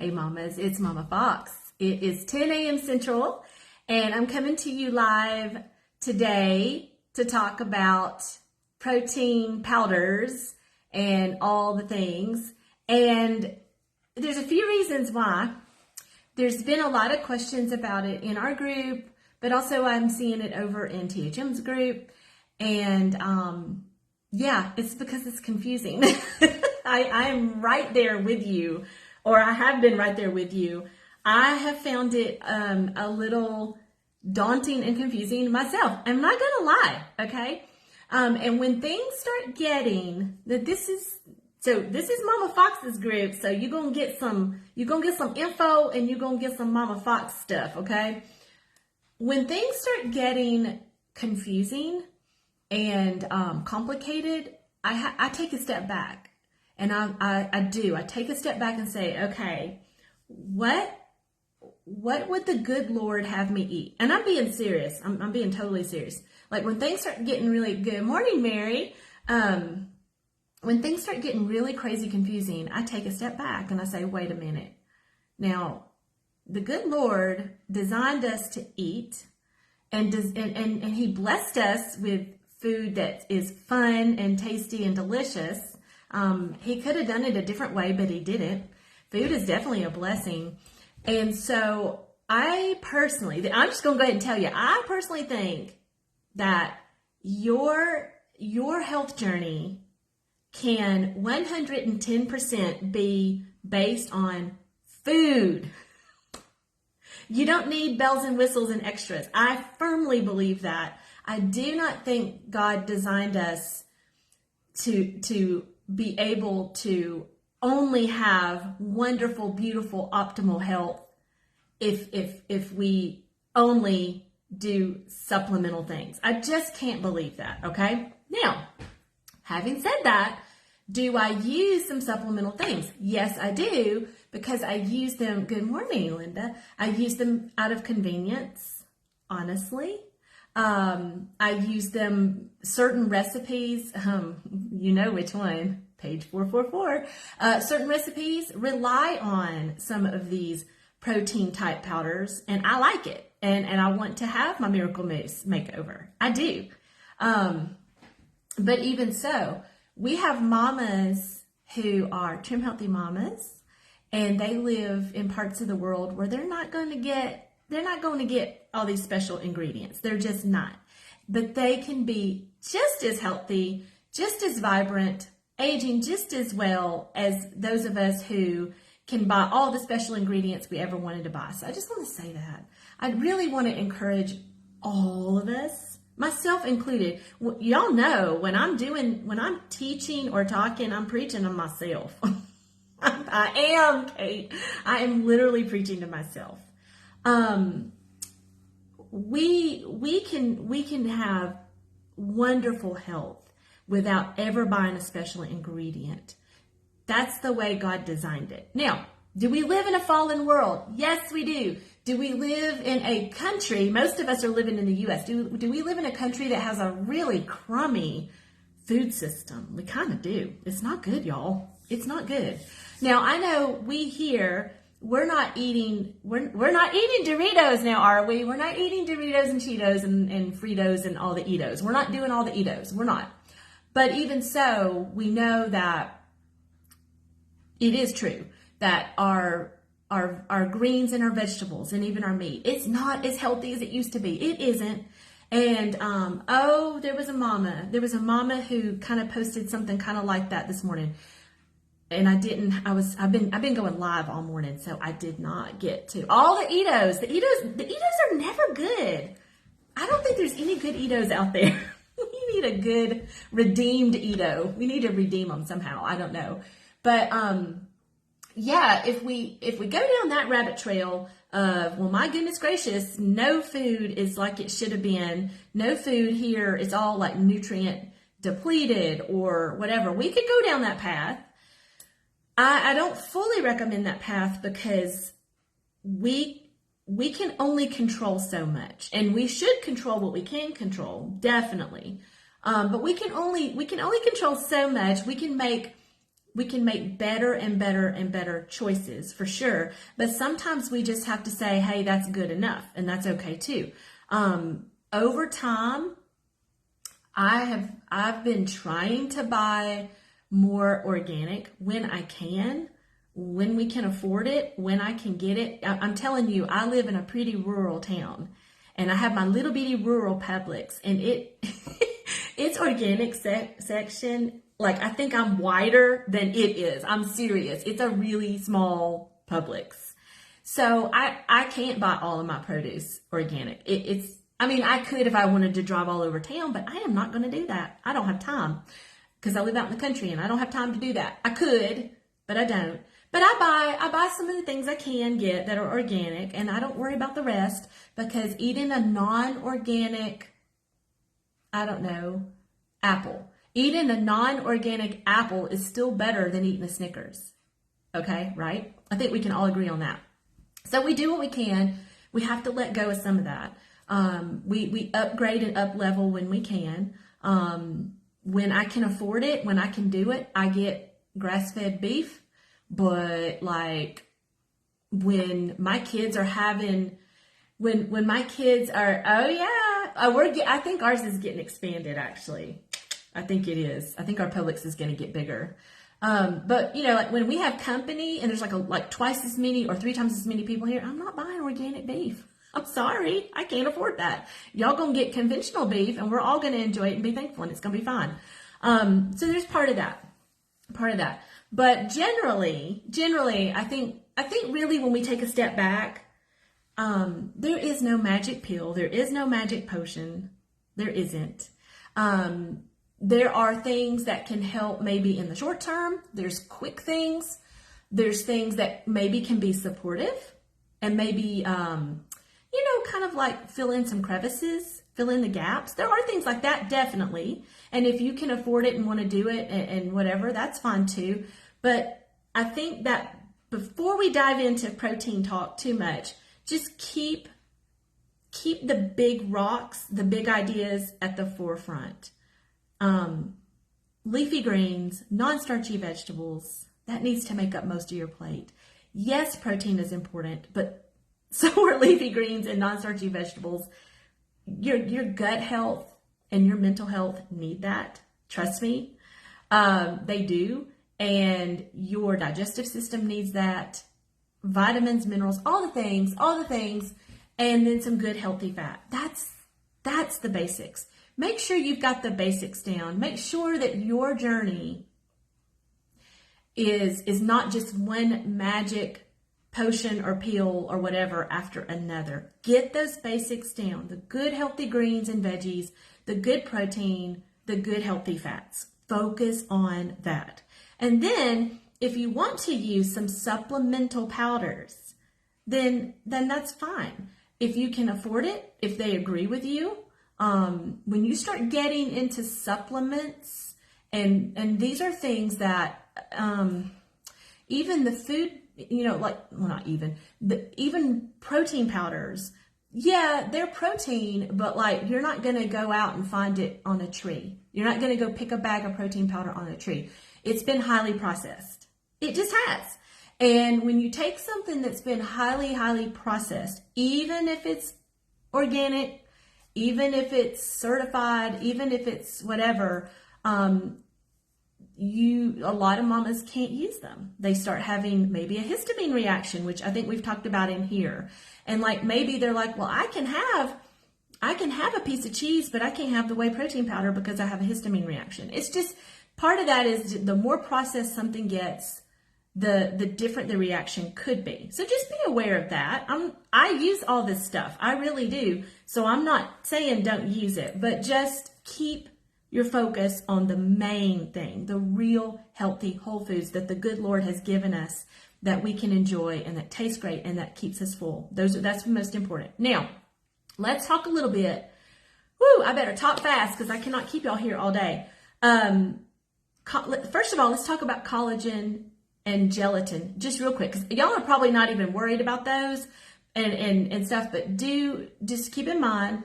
Hey mamas, it's Mama Fox. It is 10 a.m. Central, and I'm coming to you live today to talk about protein powders and all the things. And there's a few reasons why. There's been a lot of questions about it in our group, but also I'm seeing it over in THM's group. And yeah, it's because it's confusing. I'm right there with you. Or I have been right there with you. I have found it a little daunting and confusing myself. I'm not gonna lie, okay? And when things start getting that this is Mama Fox's group, so you're gonna get some info and you're gonna get some Mama Fox stuff, okay? When things start getting confusing and complicated, I take a step back. And I take a step back and say, okay, what would the good Lord have me eat? And I'm being serious. I'm being totally serious. Like when things start getting really good morning, Mary. When things start getting really crazy confusing, I take a step back and I say, wait a minute. Now, the good Lord designed us to eat and he blessed us with food that is fun and tasty and delicious. He could have done it a different way, but he didn't. Food is definitely a blessing. And so I'm just going to go ahead and tell you, I personally think that your health journey can 110% be based on food. You don't need bells and whistles and extras. I firmly believe that. I do not think God designed us to be able to only have wonderful, beautiful, optimal health if we only do supplemental things. I just can't believe that, okay? Now, having said that, do I use some supplemental things? Yes, I do, because I use them, good morning, Linda. I use them out of convenience, honestly. I use them, certain recipes, you know which one, page 444. Certain recipes rely on some of these protein type powders, and I like it. And I want to have my Miracle Mousse makeover. I do. But even so, we have mamas who are trim healthy mamas, and they live in parts of the world where they're not going to get all these special ingredients. They're just not. But they can be just as healthy, just as vibrant, aging just as well as those of us who can buy all the special ingredients we ever wanted to buy. So I just want to say that. I really want to encourage all of us, myself included. Y'all know when I'm teaching or talking, I'm preaching to myself. I am, Kate. I am literally preaching to myself. We can have wonderful health without ever buying a special ingredient. That's the way God designed it. Now, do we live in a fallen world? Yes, we do. Do we live in a country, most of us are living in the U.S., do we live in a country that has a really crummy food system? We kind of do. It's not good, y'all. It's not good. Now, I know we here, we're not eating Doritos now, are we? We're not eating Doritos and Cheetos and Fritos and all the Eatos. We're not doing all the Eatos. We're not. But even so, we know that it is true that our greens and our vegetables and even our meat, it's not as healthy as it used to be. It isn't. And there was a mama who kind of posted something kind of like that this morning. And I've been going live all morning, so I did not get to all the Eatos. The Eatos are never good. I don't think there's any good Eatos out there. We need a good redeemed Eato. We need to redeem them somehow. I don't know. But yeah, if we go down that rabbit trail of, well, my goodness gracious, no food is like it should have been. No food here is all like nutrient depleted or whatever. We could go down that path. I don't fully recommend that path because we can only control so much, and we should control what we can control, definitely. But we can only control so much. We can make we can make better and better and better choices for sure. But sometimes we just have to say, hey, that's good enough. And that's okay too. Over time, I've been trying to buy more organic when I can, when we can afford it, when I can get it. I'm telling you, I live in a pretty rural town, and I have my little bitty rural Publix, and its organic section, like, I think I'm wider than it is. I'm serious. It's a really small Publix. So I can't buy all of my produce organic. I mean, I could if I wanted to drive all over town, but I am not going to do that. I don't have time because I live out in the country and I don't have time to do that. I could, but I don't. But I buy some of the things I can get that are organic, and I don't worry about the rest, because eating a non-organic, I don't know, apple. Eating a non-organic apple is still better than eating a Snickers. Okay, right? I think we can all agree on that. So we do what we can. We have to let go of some of that. We upgrade and up level when we can. When I can afford it, when I can do it, I get grass-fed beef. But like when my kids are having, when my kids are, I think ours is getting expanded actually. I think it is. I think our Publix is going to get bigger. But you know, like when we have company and there's like twice as many or 3 times as many people here, I'm not buying organic beef. I'm sorry. I can't afford that. Y'all going to get conventional beef, and we're all going to enjoy it and be thankful, and it's going to be fine. So there's part of that. But generally, I think really when we take a step back, there is no magic pill. There is no magic potion. There isn't. There are things that can help maybe in the short term. There's quick things. There's things that maybe can be supportive and maybe, kind of like fill in some crevices, fill in the gaps. There are things like that, definitely. And if you can afford it and want to do it and whatever, that's fine too. But I think that before we dive into protein talk too much, just keep the big rocks, the big ideas at the forefront. Leafy greens, non-starchy vegetables, that needs to make up most of your plate. Yes, protein is important, but so are leafy greens and non-starchy vegetables. Your gut health and your mental health need that. Trust me, they do. And your digestive system needs that. Vitamins, minerals, all the things, and then some good healthy fat. That's the basics. Make sure you've got the basics down. Make sure that your journey is not just one magic potion or pill or whatever after another. Get those basics down. The good healthy greens and veggies, the good protein, the good healthy fats. Focus on that. And then if you want to use some supplemental powders, then that's fine. If you can afford it, if they agree with you, when you start getting into supplements, and these are things that even the food, even protein powders, yeah, they're protein, but like you're not going to go out and find it on a tree. You're not going to go pick a bag of protein powder on a tree. It's been highly processed. It just has. And when you take something that's been highly, highly processed, even if it's organic, even if it's certified, even if it's whatever, a lot of mamas can't use them. They start having maybe a histamine reaction, which I think we've talked about in here. And like maybe they're like, well, I can have a piece of cheese, but I can't have the whey protein powder because I have a histamine reaction. It's just part of that is the more processed something gets, the different the reaction could be. So just be aware of that. I use all this stuff. I really do. So I'm not saying don't use it, but just keep your focus on the main thing, the real healthy whole foods that the good Lord has given us that we can enjoy and that taste great and that keeps us full. That's the most important. Now, let's talk a little bit. I better talk fast because I cannot keep y'all here all day. First of all, let's talk about collagen and gelatin just real quick, because y'all are probably not even worried about those and stuff, but do just keep in mind,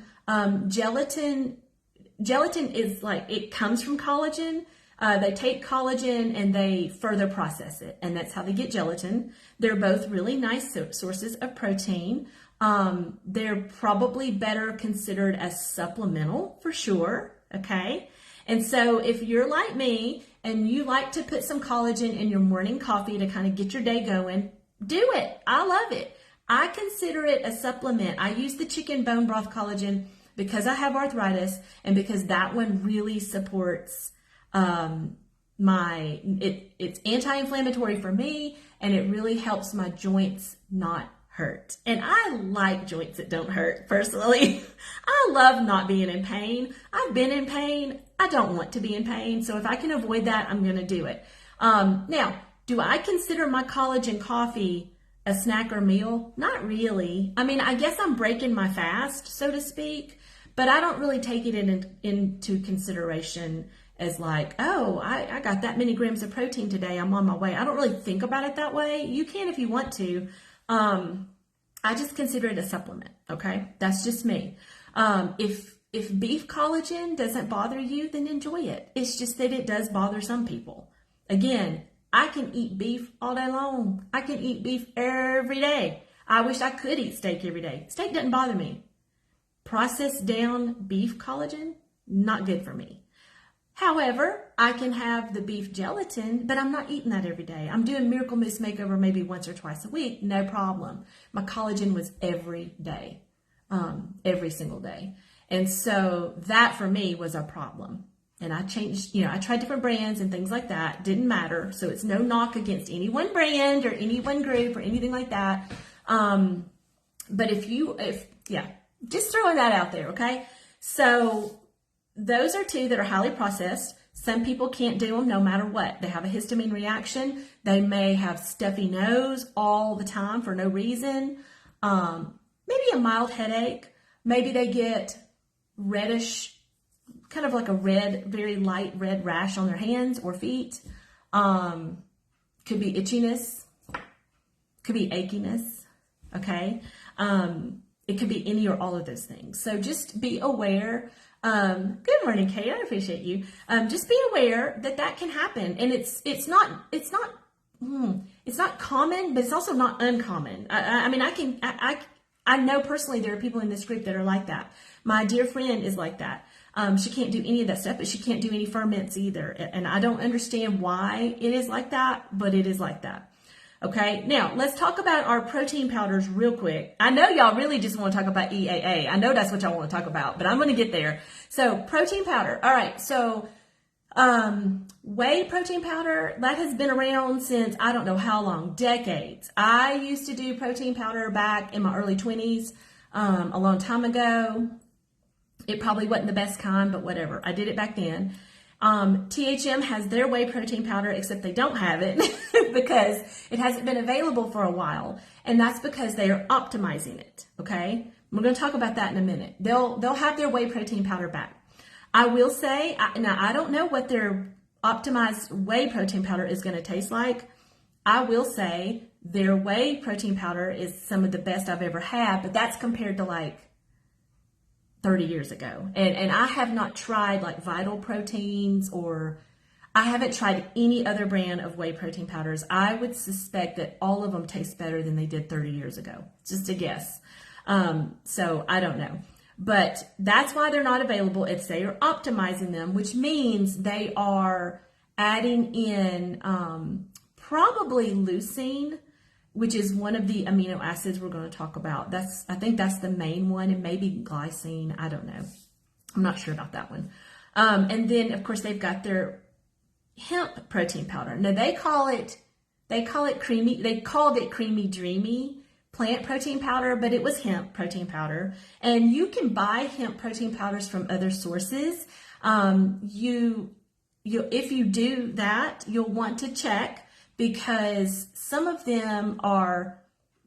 gelatin is like, it comes from collagen. They take collagen and they further process it, and that's how they get gelatin. They're both really nice sources of protein. They're probably better considered as supplemental for sure, okay? And so if you're like me and you like to put some collagen in your morning coffee to kind of get your day going, do it. I love it. I consider it a supplement. I use the chicken bone broth collagen because I have arthritis and because that one really supports it's anti-inflammatory for me, and it really helps my joints not hurt. And I like joints that don't hurt, personally. I love not being in pain. I've been in pain. I don't want to be in pain. So if I can avoid that, I'm going to do it. Now, do I consider my collagen coffee a snack or meal? Not really. I mean, I guess I'm breaking my fast, so to speak, but I don't really take it into consideration as like, oh, I got that many grams of protein today, I'm on my way. I don't really think about it that way. You can if you want to. I just consider it a supplement, okay? That's just me. If beef collagen doesn't bother you, then enjoy it. It's just that it does bother some people. Again, I can eat beef all day long. I can eat beef every day. I wish I could eat steak every day. Steak doesn't bother me. Processed down beef collagen, not good for me. However, I can have the beef gelatin, but I'm not eating that every day. I'm doing Miracle Mousse Makeover maybe once or twice a week, no problem. My collagen was every day, every single day. And so that for me was a problem. And I changed, I tried different brands and things like that. Didn't matter. So it's no knock against any one brand or any one group or anything like that. But just throwing that out there, okay? So those are two that are highly processed. Some people can't do them no matter what. They have a histamine reaction. They may have stuffy nose all the time for no reason. Maybe a mild headache. Maybe they get reddish, kind of like a red, very light red rash on their hands or feet. Could be itchiness. Could be achiness. Okay. It could be any or all of those things. So just be aware. Good morning, Kate. I appreciate you. Just be aware that can happen, and it's not common, but it's also not uncommon. I know personally there are people in this group that are like that. My dear friend is like that. She can't do any of that stuff, but she can't do any ferments either, and I don't understand why it is like that, but it is like that. Okay, now let's talk about our protein powders real quick. I know y'all really just want to talk about EAA. I know that's what y'all want to talk about, but I'm going to get there. So protein powder. All right, so whey protein powder, that has been around since I don't know how long, decades. I used to do protein powder back in my early 20s, a long time ago. It probably wasn't the best kind, but whatever. I did it back then. THM has their whey protein powder, except they don't have it because it hasn't been available for a while. And that's because they are optimizing it. Okay. We're going to talk about that in a minute. They'll have their whey protein powder back. I will say, now I don't know what their optimized whey protein powder is going to taste like. I will say their whey protein powder is some of the best I've ever had, but that's compared to like 30 years ago. And I have not tried like Vital Proteins, or I haven't tried any other brand of whey protein powders. I would suspect that all of them taste better than they did 30 years ago. Just a guess. So I don't know. But that's why they're not available if they are optimizing them, which means they are adding in probably leucine, which is one of the amino acids we're going to talk about. I think that's the main one, and maybe glycine. I don't know. I'm not sure about that one. And then of course they've got their hemp protein powder. Now they call it creamy. They called it creamy dreamy plant protein powder, but it was hemp protein powder. And you can buy hemp protein powders from other sources. If you do that, you'll want to check, because some of them are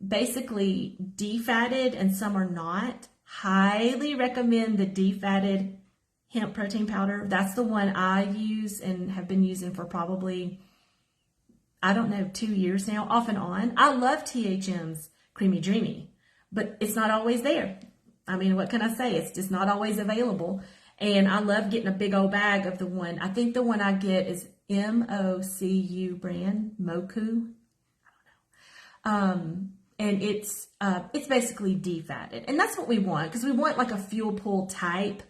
basically defatted and some are not. Highly recommend the defatted hemp protein powder. That's the one I use and have been using for probably, 2 years now, off and on. I love THM's Creamy Dreamy, but it's not always there. I mean, what can I say? It's just not always available. And I love getting a big old bag of the one. I think the one I get is MOCU brand, Moku. And it's basically defatted. And that's what we want, because we want like a fuel pool type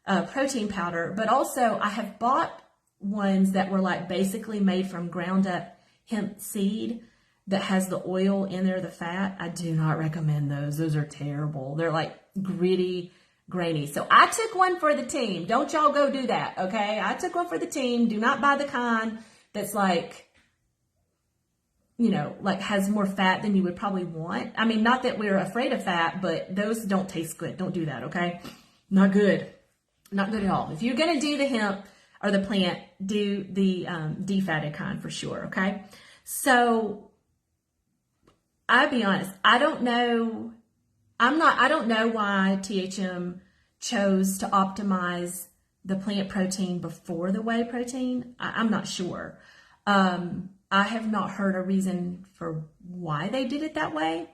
protein powder. But also I have bought ones that were like basically made from ground up hemp seed that has the oil in there, the fat. I do not recommend those. Those are terrible. They're like gritty, grainy. So I took one for the team. Don't y'all go do that, okay? I took one for the team. Do not buy the kind that's like, you know, like has more fat than you would probably want. I mean, not that we're afraid of fat, but those don't taste good. Don't do that, okay? Not good. Not good at all. If you're going to do the hemp or the plant, do the defatted kind for sure, okay? So I'll be honest, I don't know why THM chose to optimize the plant protein before the whey protein. I'm not sure. I have not heard a reason for why they did it that way.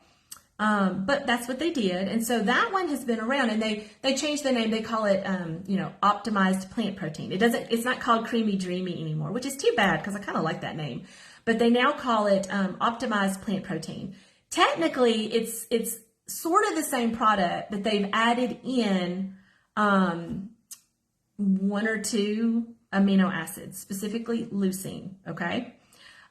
But that's what they did. And so that one has been around, and they changed the name. They call it, optimized plant protein. It's not called Creamy Dreamy anymore, which is too bad because I kind of like that name. But they now call it optimized plant protein. Technically, it's sort of the same product, but they've added in one or two amino acids, specifically leucine, okay?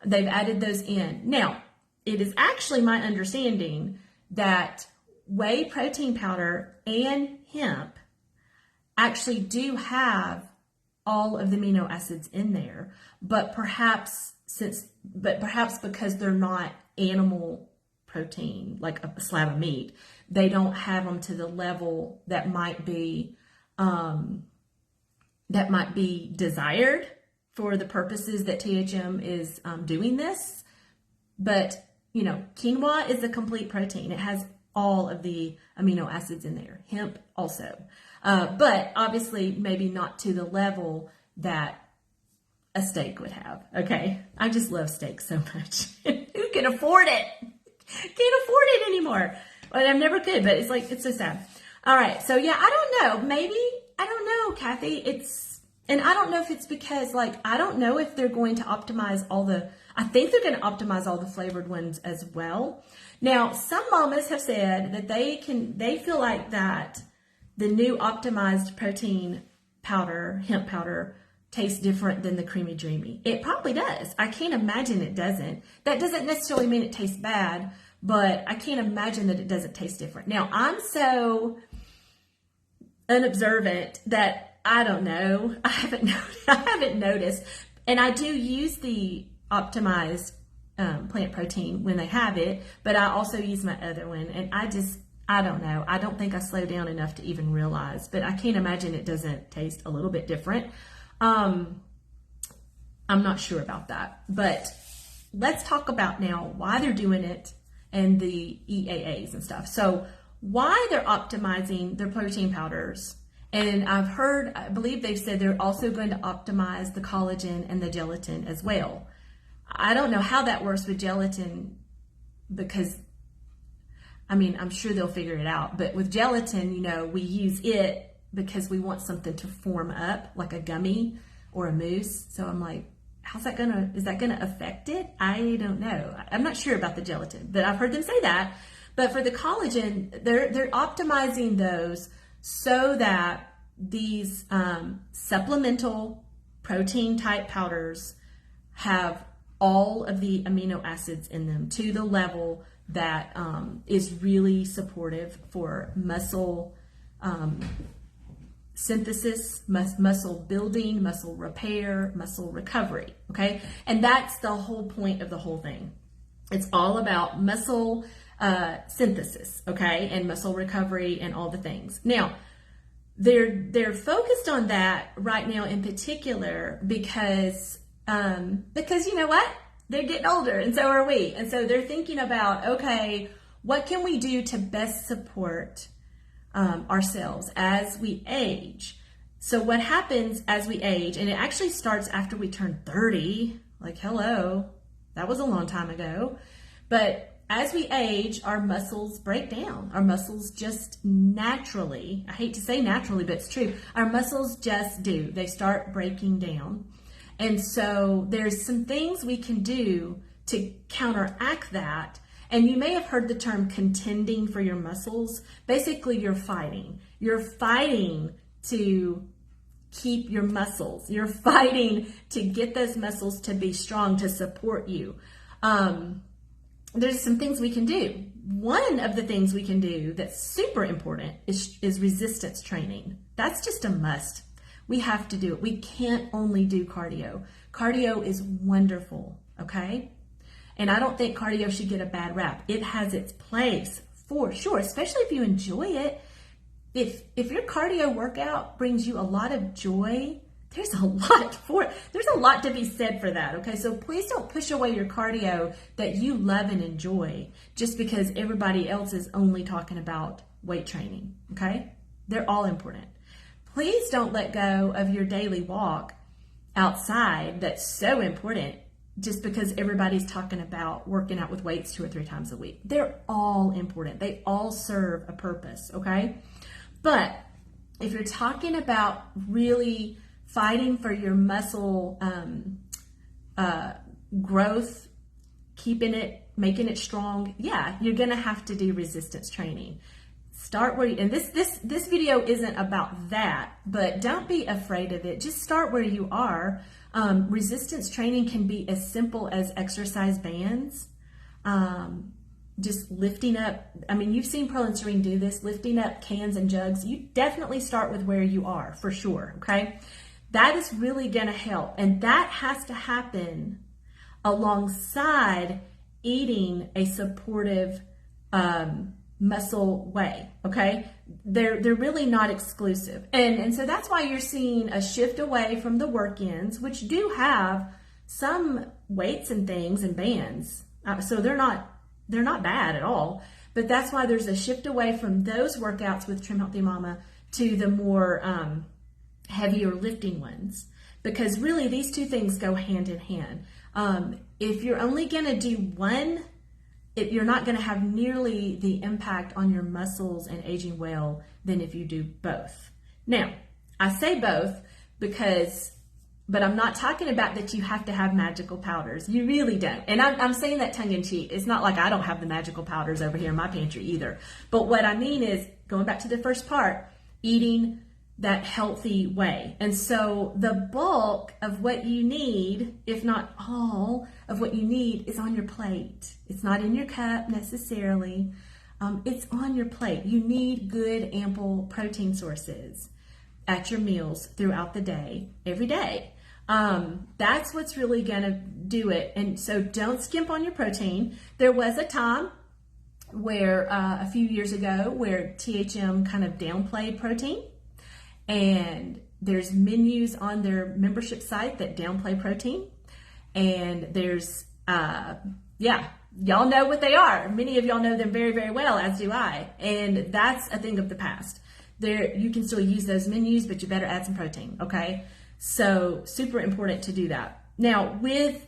They've added those in. Now, it is actually my understanding that whey protein powder and hemp actually do have all of the amino acids in there, but perhaps because they're not animal protein, like a slab of meat, they don't have them to the level that might be desired for the purposes that THM is doing this. But you know, quinoa is a complete protein. It has all of the amino acids in there. Hemp also, but obviously maybe not to the level that a steak would have. Okay, I just love steak so much. Who can afford it? Can't afford it anymore. Well, I never could, but it's so sad. All right, so yeah, I don't know. Maybe, I don't know, Kathy. And I don't know if it's because, like, I don't know if they're going to optimize I think they're going to optimize all the flavored ones as well. Now, some mamas have said that they feel like that the new optimized protein powder, hemp powder, tastes different than the Creamy Dreamy. It probably does. I can't imagine it doesn't. That doesn't necessarily mean it tastes bad, but I can't imagine that it doesn't taste different. Now, I'm so unobservant that I don't know. I haven't noticed. And I do use the optimized plant protein when they have it, but I also use my other one. And I don't know. I don't think I slow down enough to even realize, but I can't imagine it doesn't taste a little bit different. I'm not sure about that, but let's talk about now why they're doing it and the EAAs and stuff. So why they're optimizing their protein powders. And I believe they've said they're also going to optimize the collagen and the gelatin as well. I don't know how that works with gelatin because, I mean, I'm sure they'll figure it out. But with gelatin, you know, we use it because we want something to form up like a gummy or a mousse. So I'm like, is that gonna affect it? I don't know. I'm not sure about the gelatin, but I've heard them say that. But for the collagen, they're optimizing those so that these supplemental protein type powders have all of the amino acids in them to the level that is really supportive for muscle synthesis, muscle building, muscle repair, muscle recovery, okay? And that's the whole point of the whole thing. It's all about muscle synthesis, okay, and muscle recovery and all the things. Now, they're focused on that right now in particular because you know what? They're getting older, and so are we. And so they're thinking about, okay, what can we do to best support ourselves as we age? So what happens as we age, and it actually starts after we turn 30, like, hello, that was a long time ago. But as we age, our muscles break down. Our muscles just naturally, I hate to say naturally, but it's true. Our muscles just do. They start breaking down. And so there's some things we can do to counteract that. And you may have heard the term contending for your muscles. Basically, you're fighting. You're fighting to keep your muscles. You're fighting to get those muscles to be strong, to support you. There's some things we can do. One of the things we can do that's super important is resistance training. That's just a must. We have to do it. We can't only do cardio. Cardio is wonderful, okay? And I don't think cardio should get a bad rap. It has its place for sure, especially if you enjoy it. If your cardio workout brings you a lot of joy, there's a lot to be said for that, okay? So please don't push away your cardio that you love and enjoy just because everybody else is only talking about weight training, okay? They're all important. Please don't let go of your daily walk outside that's so important just because everybody's talking about working out with weights 2 or 3 times a week. They're all important. They all serve a purpose, okay? But if you're talking about really fighting for your muscle growth, keeping it, making it strong, yeah, you're gonna have to do resistance training. Start where you, and this video isn't about that, but don't be afraid of it. Just start where you are. Resistance training can be as simple as exercise bands. Just lifting up, I mean, you've seen Pearl and Serene do this, lifting up cans and jugs. You definitely start with where you are, for sure, okay? That is really gonna help, and that has to happen alongside eating a supportive muscle way, okay? They're really not exclusive. And so that's why you're seeing a shift away from the work-ins, which do have some weights and things and bands. So they're not bad at all, but that's why there's a shift away from those workouts with Trim Healthy Mama to the more heavier lifting ones, because really these two things go hand in hand. If you're only gonna do one, you're not gonna have nearly the impact on your muscles and aging well than if you do both. Now, I say both but I'm not talking about that you have to have magical powders. You really don't. And I'm saying that tongue in cheek. It's not like I don't have the magical powders over here in my pantry either. But what I mean is, going back to the first part, eating that healthy way. And so the bulk of what you need, if not all of what you need, is on your plate. It's not in your cup necessarily. It's on your plate. You need good, ample protein sources at your meals throughout the day, every day. That's what's really gonna do it. And so don't skimp on your protein. There was a time where a few years ago where THM kind of downplayed protein, and there's menus on their membership site that downplay protein, and there's y'all know what they are. Many of y'all know them very, very well, as do I, and that's a thing of the past. There, you can still use those menus, but you better add some protein, okay? So super important to do that. Now, with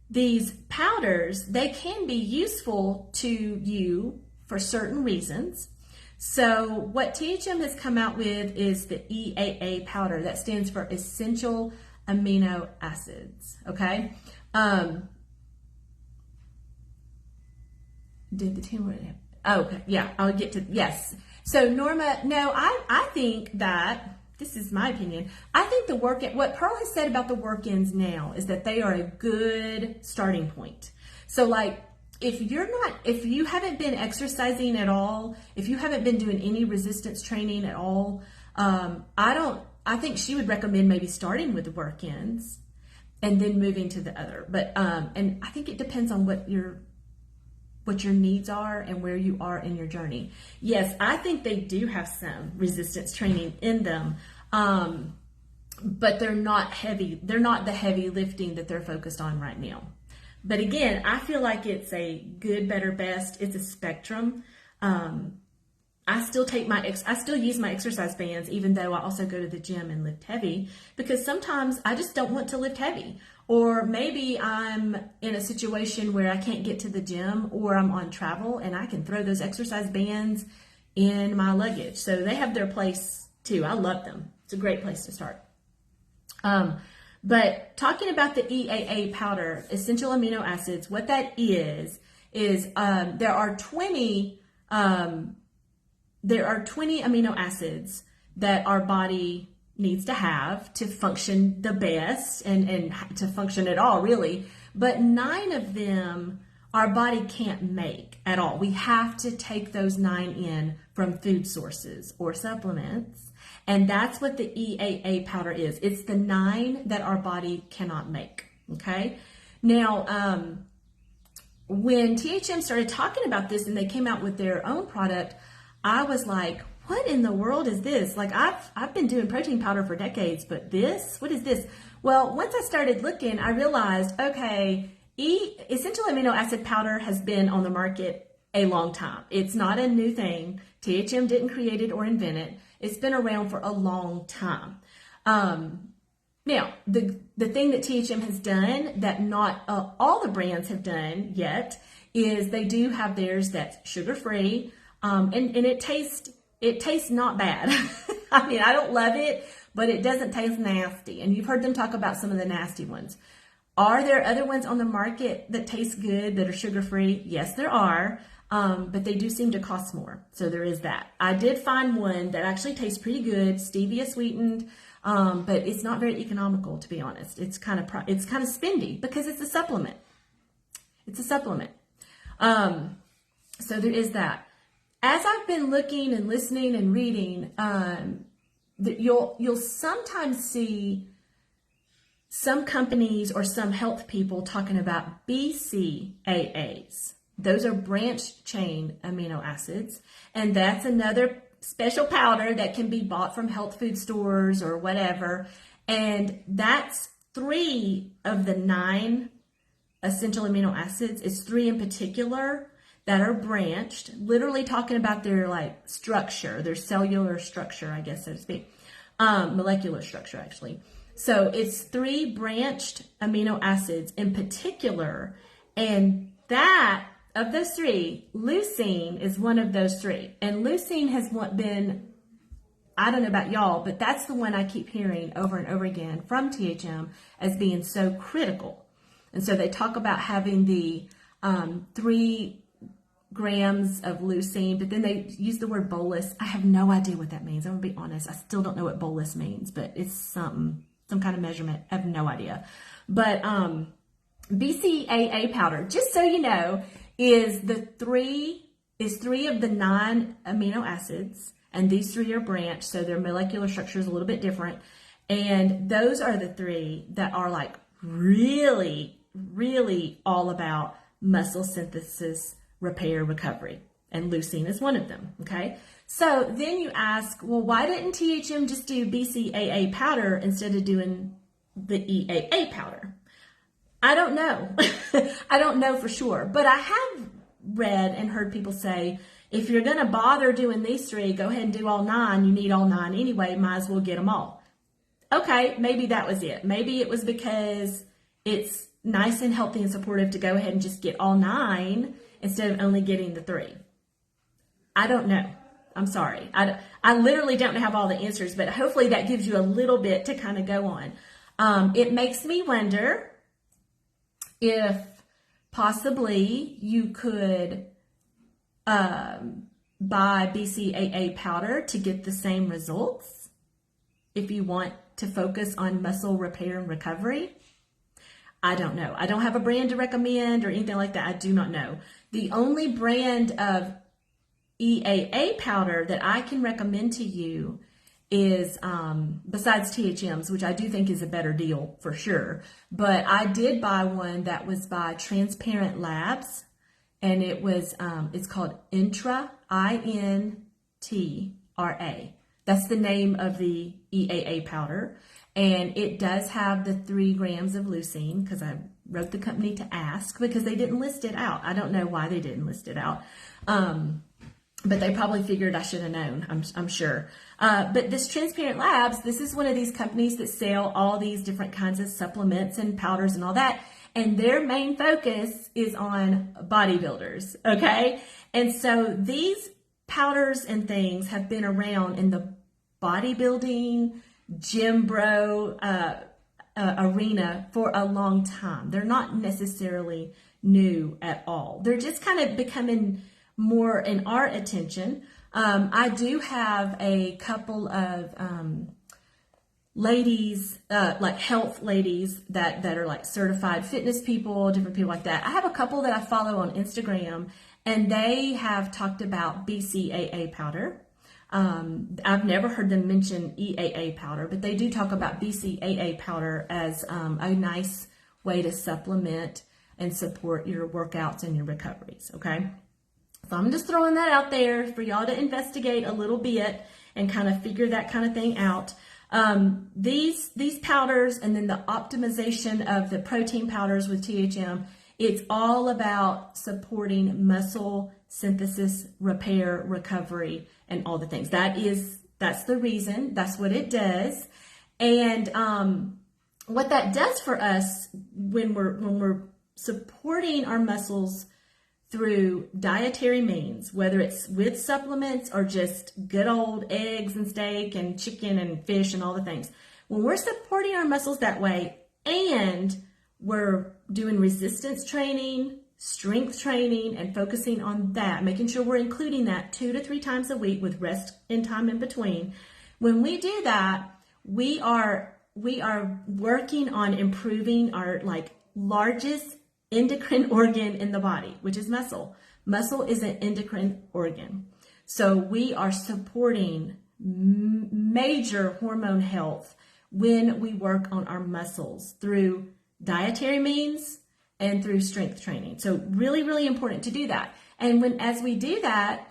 these powders, they can be useful to you for certain reasons. So what THM has come out with is the EAA powder. That stands for Essential Amino Acids, okay? Did the 10 word? Oh, okay, yeah, I'll get to, yes. So Norma, no, I think that, this is my opinion, I think what Pearl has said about the work-ins now is that they are a good starting point. So like, if you haven't been exercising at all, if you haven't been doing any resistance training at all, I think she would recommend maybe starting with the work-ins and then moving to the other. But, and I think it depends on what your needs are and where you are in your journey. Yes, I think they do have some resistance training in them, but they're not heavy. They're not the heavy lifting that they're focused on right now. But again, I feel like it's a good, better, best. It's a spectrum. I still use my exercise bands, even though I also go to the gym and lift heavy, because sometimes I just don't want to lift heavy, Or maybe I'm in a situation where I can't get to the gym, or I'm on travel and I can throw those exercise bands in my luggage. So they have their place too. I love them. It's a great place to start. But talking about the EAA powder, essential amino acids, what that is there are 20 amino acids that our body needs to have to function the best and to function at all, really. But 9 of them our body can't make at all. We have to take those 9 in from food sources or supplements. And that's what the EAA powder is. It's the 9 that our body cannot make. Okay. Now, when THM started talking about this and they came out with their own product, I was like, what in the world is this? Like, I've been doing protein powder for decades, but what is this? Well, once I started looking, I realized, okay, essential amino acid powder has been on the market a long time. It's not a new thing. THM didn't create it or invent it. It's been around for a long time. Now, the thing that THM has done that not all the brands have done yet is they do have theirs that's sugar-free, and it tastes not bad. I mean, I don't love it, but it doesn't taste nasty. And you've heard them talk about some of the nasty ones. Are there other ones on the market that taste good, that are sugar-free? Yes, there are, but they do seem to cost more. So there is that. I did find one that actually tastes pretty good, stevia sweetened, but it's not very economical, to be honest. It's kind of spendy because it's a supplement. It's a supplement. So there is that. As I've been looking and listening and reading, you'll sometimes see some companies or some health people talking about BCAAs. Those are branched chain amino acids, and that's another special powder that can be bought from health food stores or whatever. And that's 3 of the 9 essential amino acids. It's 3 in particular that are branched, literally talking about their like structure, their cellular structure, I guess, so to speak, molecular structure, actually. So it's 3 branched amino acids in particular, and that, of those 3, leucine is one of those 3. And leucine has been, I don't know about y'all, but that's the one I keep hearing over and over again from THM as being so critical. And so they talk about having the 3 grams of leucine, but then they use the word bolus. I have no idea what that means. I'm gonna be honest. I still don't know what bolus means, but it's some kind of measurement. I have no idea. But BCAA powder, just so you know, is 3 of the 9 amino acids, and these 3 are branched, so their molecular structure is a little bit different. And those are the 3 that are like really, really all about muscle synthesis, repair, recovery, and leucine is one of them. Okay, so then you ask, well, why didn't THM just do BCAA powder instead of doing the EAA powder? I don't know. I don't know for sure, but I have read and heard people say, if you're going to bother doing these 3, go ahead and do all 9. You need all 9 anyway, might as well get them all. Okay, maybe that was it. Maybe it was because it's nice and healthy and supportive to go ahead and just get all 9 instead of only getting the 3. I don't know. I'm sorry. I literally don't have all the answers, but hopefully that gives you a little bit to kind of go on. It makes me wonder if possibly you could buy BCAA powder to get the same results if you want to focus on muscle repair and recovery. I don't know. I don't have a brand to recommend or anything like that. I do not know. The only brand of EAA powder that I can recommend to you is, besides THM's, which I do think is a better deal for sure, but I did buy one that was by Transparent Labs, and it was, it's called Intra, INTRA. That's the name of the EAA powder. And it does have the 3 grams of leucine, because I wrote the company to ask because they didn't list it out. I don't know why they didn't list it out. but they probably figured I should have known, I'm sure. But this Transparent Labs, this is one of these companies that sell all these different kinds of supplements and powders and all that. And their main focus is on bodybuilders, okay? And so these powders and things have been around in the bodybuilding, gym bro arena for a long time. They're not necessarily new at all. They're just kind of becoming more in our attention. I do have a couple of ladies, like health ladies that are like certified fitness people, different people like that. I have a couple that I follow on Instagram, and they have talked about BCAA powder. I've never heard them mention EAA powder, but they do talk about BCAA powder as a nice way to supplement and support your workouts and your recoveries, okay? So I'm just throwing that out there for y'all to investigate a little bit and kind of figure that kind of thing out. These powders and then the optimization of the protein powders with THM, it's all about supporting muscle synthesis, repair, recovery, and all the things. That's the reason. That's what it does. And what that does for us when we're supporting our muscles through dietary means, whether it's with supplements or just good old eggs and steak and chicken and fish and all the things. When we're supporting our muscles that way and we're doing resistance training, strength training, and focusing on that, making sure we're including that 2 to 3 times a week with rest and time in between. When we do that, we are working on improving our largest endocrine organ in the body, which is muscle. Muscle is an endocrine organ. So we are supporting major hormone health when we work on our muscles through dietary means and through strength training. So really, really important to do that. And as we do that,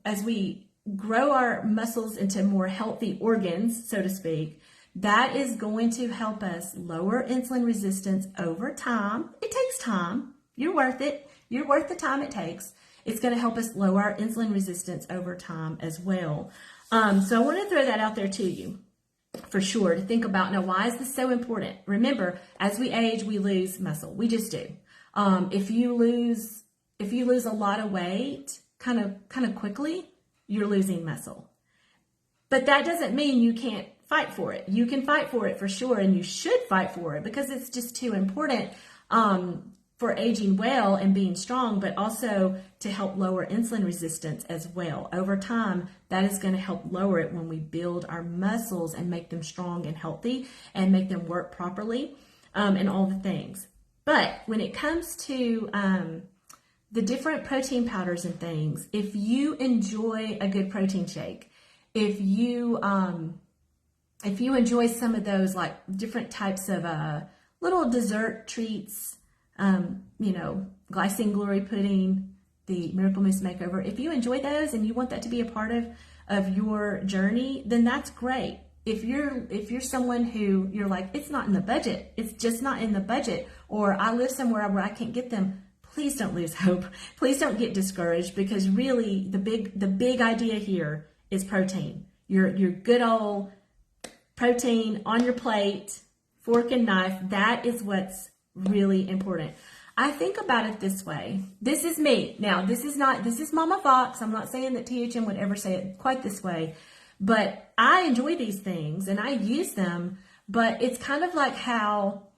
as we grow our muscles into more healthy organs, so to speak, that is going to help us lower insulin resistance over time. It takes time. You're worth it. You're worth the time it takes. It's going to help us lower our insulin resistance over time as well. So I want to throw that out there to you for sure to think about. Now, why is this so important? Remember, as we age, we lose muscle. We just do. If you lose a lot of weight kind of quickly, you're losing muscle. But that doesn't mean you can't fight for it. You can fight for it for sure, and you should fight for it because it's just too important for aging well and being strong, but also to help lower insulin resistance as well. Over time, that is going to help lower it when we build our muscles and make them strong and healthy and make them work properly and all the things. But when it comes to the different protein powders and things, if you enjoy a good protein shake, if you enjoy some of those like different types of little dessert treats, glycine glory pudding, the Miracle Mousse Makeover, if you enjoy those and you want that to be a part of your journey, then that's great. If you're someone who you're like, it's not in the budget, it's just not in the budget, or I live somewhere where I can't get them, please don't lose hope. Please don't get discouraged, because really the big idea here is protein. Your good old protein on your plate, fork and knife. That is what's really important. I think about it this way. This is me. Now, this is Mama Fox. I'm not saying that THM would ever say it quite this way, but I enjoy these things and I use them, but it's kind of like how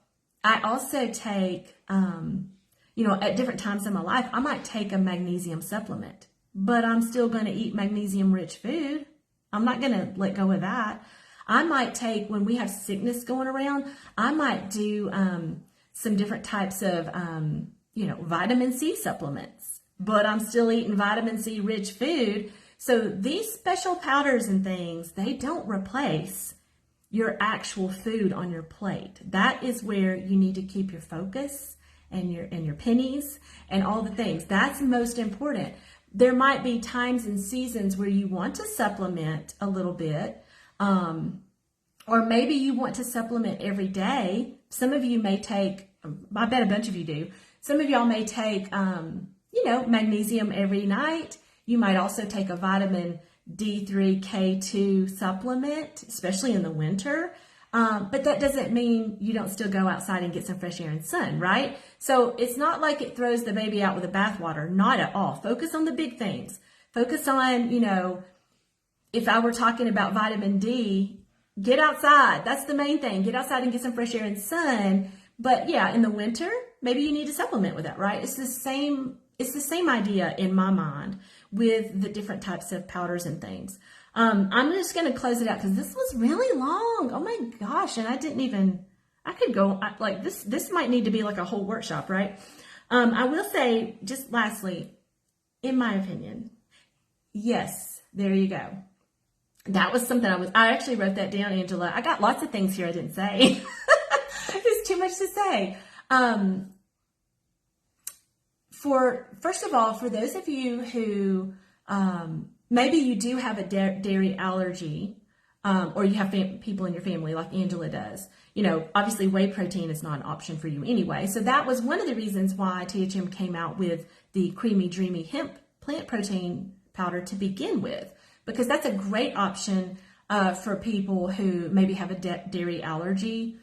I also take, at different times in my life, I might take a magnesium supplement, but I'm still going to eat magnesium rich food. I'm not going to let go of that. I might take, when we have sickness going around, I might do some different types of, vitamin C supplements, but I'm still eating vitamin C rich food. So these special powders and things, they don't replace your actual food on your plate. That is where you need to keep your focus and your pennies and all the things. That's most important. There might be times and seasons where you want to supplement a little bit, or maybe you want to supplement every day. Some of you may take, I bet a bunch of you do, some of y'all may take, magnesium every night. You might also take a vitamin D3, K2 supplement, especially in the winter. But that doesn't mean you don't still go outside and get some fresh air and sun, right? So it's not like it throws the baby out with the bathwater. Not at all. Focus on the big things. Focus on, if I were talking about vitamin D, get outside. That's the main thing. Get outside and get some fresh air and sun. But yeah, in the winter, maybe you need to supplement with that, right? It's the same idea in my mind with the different types of powders and things. I'm just going to close it out because this was really long. Oh my gosh. And I could go like this might need to be like a whole workshop, right? I will say just lastly, in my opinion, yes, there you go. That was something I actually wrote that down, Angela. I got lots of things here I didn't say. There's too much to say. First of all, for those of you who, maybe you do have a dairy allergy, or you have people in your family like Angela does. Obviously whey protein is not an option for you anyway. So that was one of the reasons why THM came out with the Creamy Dreamy Hemp plant protein powder to begin with, because that's a great option for people who maybe have a dairy allergy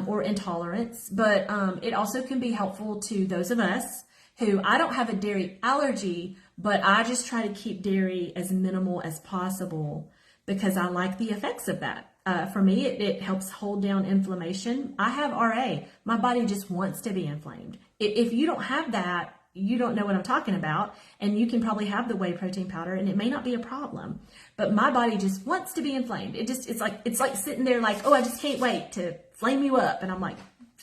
or intolerance. But it also can be helpful to those of us who, I don't have a dairy allergy, but I just try to keep dairy as minimal as possible because I like the effects of that. For me, it helps hold down inflammation. I have RA. My body just wants to be inflamed. If you don't have that, you don't know what I'm talking about, and you can probably have the whey protein powder and it may not be a problem, but my body just wants to be inflamed. It's like sitting there like, oh, I just can't wait to flame you up. And I'm like,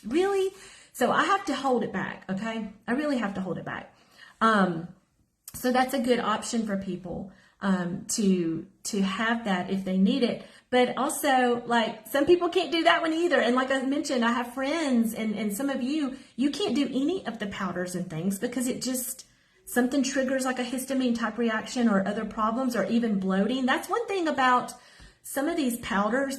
really? So I have to hold it back. Okay. I really have to hold it back. So that's a good option for people, to have that if they need it. But also, like, some people can't do that one either. And like I mentioned, I have friends and some of you can't do any of the powders and things because something triggers like a histamine type reaction or other problems or even bloating. That's one thing about some of these powders.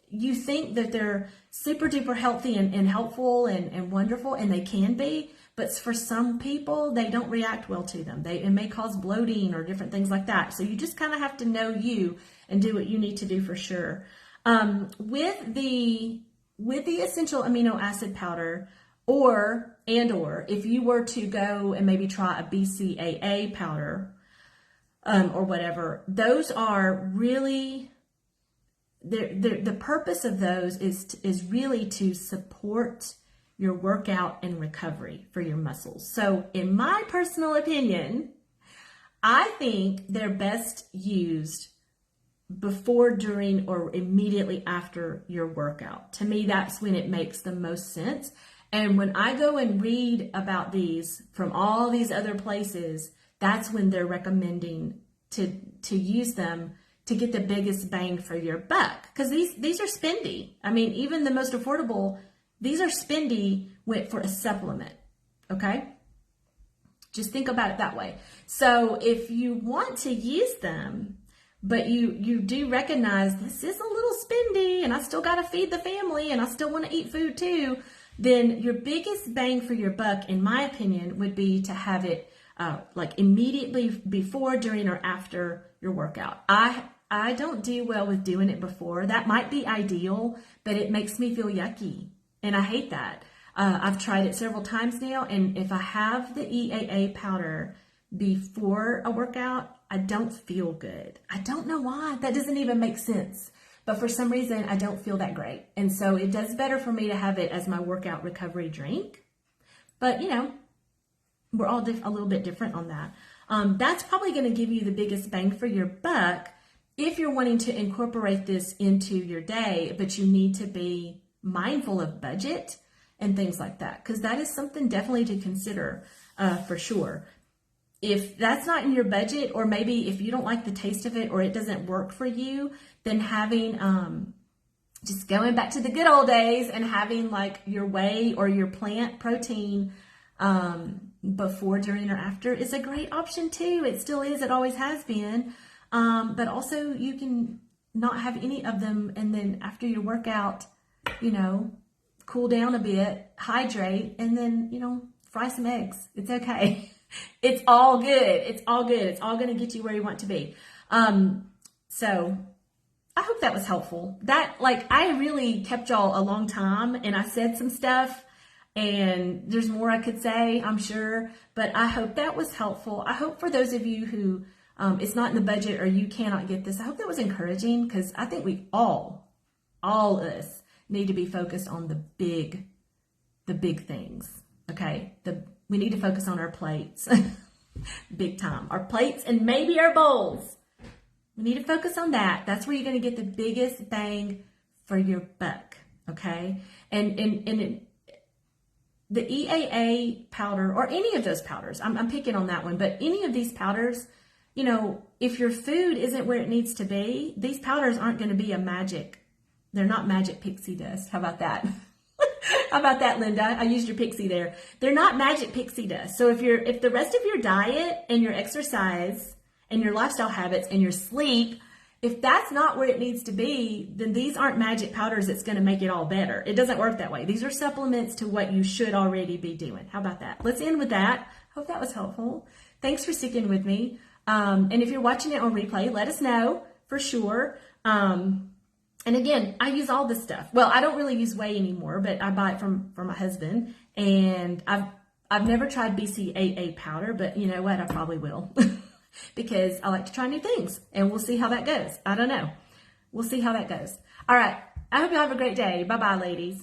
You think that they're super duper healthy and helpful and wonderful, and they can be, but for some people, they don't react well to them. It may cause bloating or different things like that. So you just kind of have to know you and do what you need to do for sure. With the essential amino acid powder, or if you were to go and maybe try a BCAA powder, or whatever, those are really, the purpose of those is really to support your workout and recovery for your muscles. So in my personal opinion, I think they're best used before, during, or immediately after your workout. To me, that's when it makes the most sense. And when I go and read about these from all these other places, that's when they're recommending to use them to get the biggest bang for your buck. Because these are spendy. I mean, even the most affordable, these are spendy for a supplement, okay? Just think about it that way. So if you want to use them, but you do recognize this is a little spendy and I still got to feed the family and I still want to eat food too, then your biggest bang for your buck, in my opinion, would be to have it like immediately before, during, or after your workout. I don't do well with doing it before. That might be ideal, but it makes me feel yucky. And I hate that. I've tried it several times now, and if I have the EAA powder before a workout, I don't feel good. I don't know why. That doesn't even make sense. But for some reason, I don't feel that great. And so it does better for me to have it as my workout recovery drink. But, we're all a little bit different on that. That's probably going to give you the biggest bang for your buck if you're wanting to incorporate this into your day, but you need to be mindful of budget and things like that, because that is something definitely to consider for sure. If that's not in your budget, or maybe if you don't like the taste of it or it doesn't work for you, then having just going back to the good old days and having like your whey or your plant protein before, during, or after is a great option too. It still is. It always has been. But also you can not have any of them, and then after your workout, cool down a bit, hydrate, and then, fry some eggs. It's okay. It's all good. It's all good. It's all going to get you where you want to be. So I hope that was helpful. I really kept y'all a long time and I said some stuff and there's more I could say, I'm sure, but I hope that was helpful. I hope for those of you who it's not in the budget or you cannot get this, I hope that was encouraging because I think we all of us need to be focused on the big things. Okay. We need to focus on our plates big time, our plates and maybe our bowls. We need to focus on that. That's where you're going to get the biggest bang for your buck. Okay. And the EAA powder or any of those powders, I'm picking on that one, but any of these powders, you know, if your food isn't where it needs to be, these powders aren't going to be they're not magic pixie dust. How about that? How about that, Linda? I used your pixie there. They're not magic pixie dust. So if the rest of your diet and your exercise and your lifestyle habits and your sleep, if that's not where it needs to be, then these aren't magic powders that's going to make it all better. It doesn't work that way. These are supplements to what you should already be doing. How about that? Let's end with that. Hope that was helpful. Thanks for sticking with me. And if you're watching it on replay, let us know for sure. And again, I use all this stuff. Well, I don't really use whey anymore, but I buy it from my husband. And I've never tried BCAA powder, but you know what? I probably will because I like to try new things and we'll see how that goes. I don't know. We'll see how that goes. All right. I hope you have a great day. Bye-bye, ladies.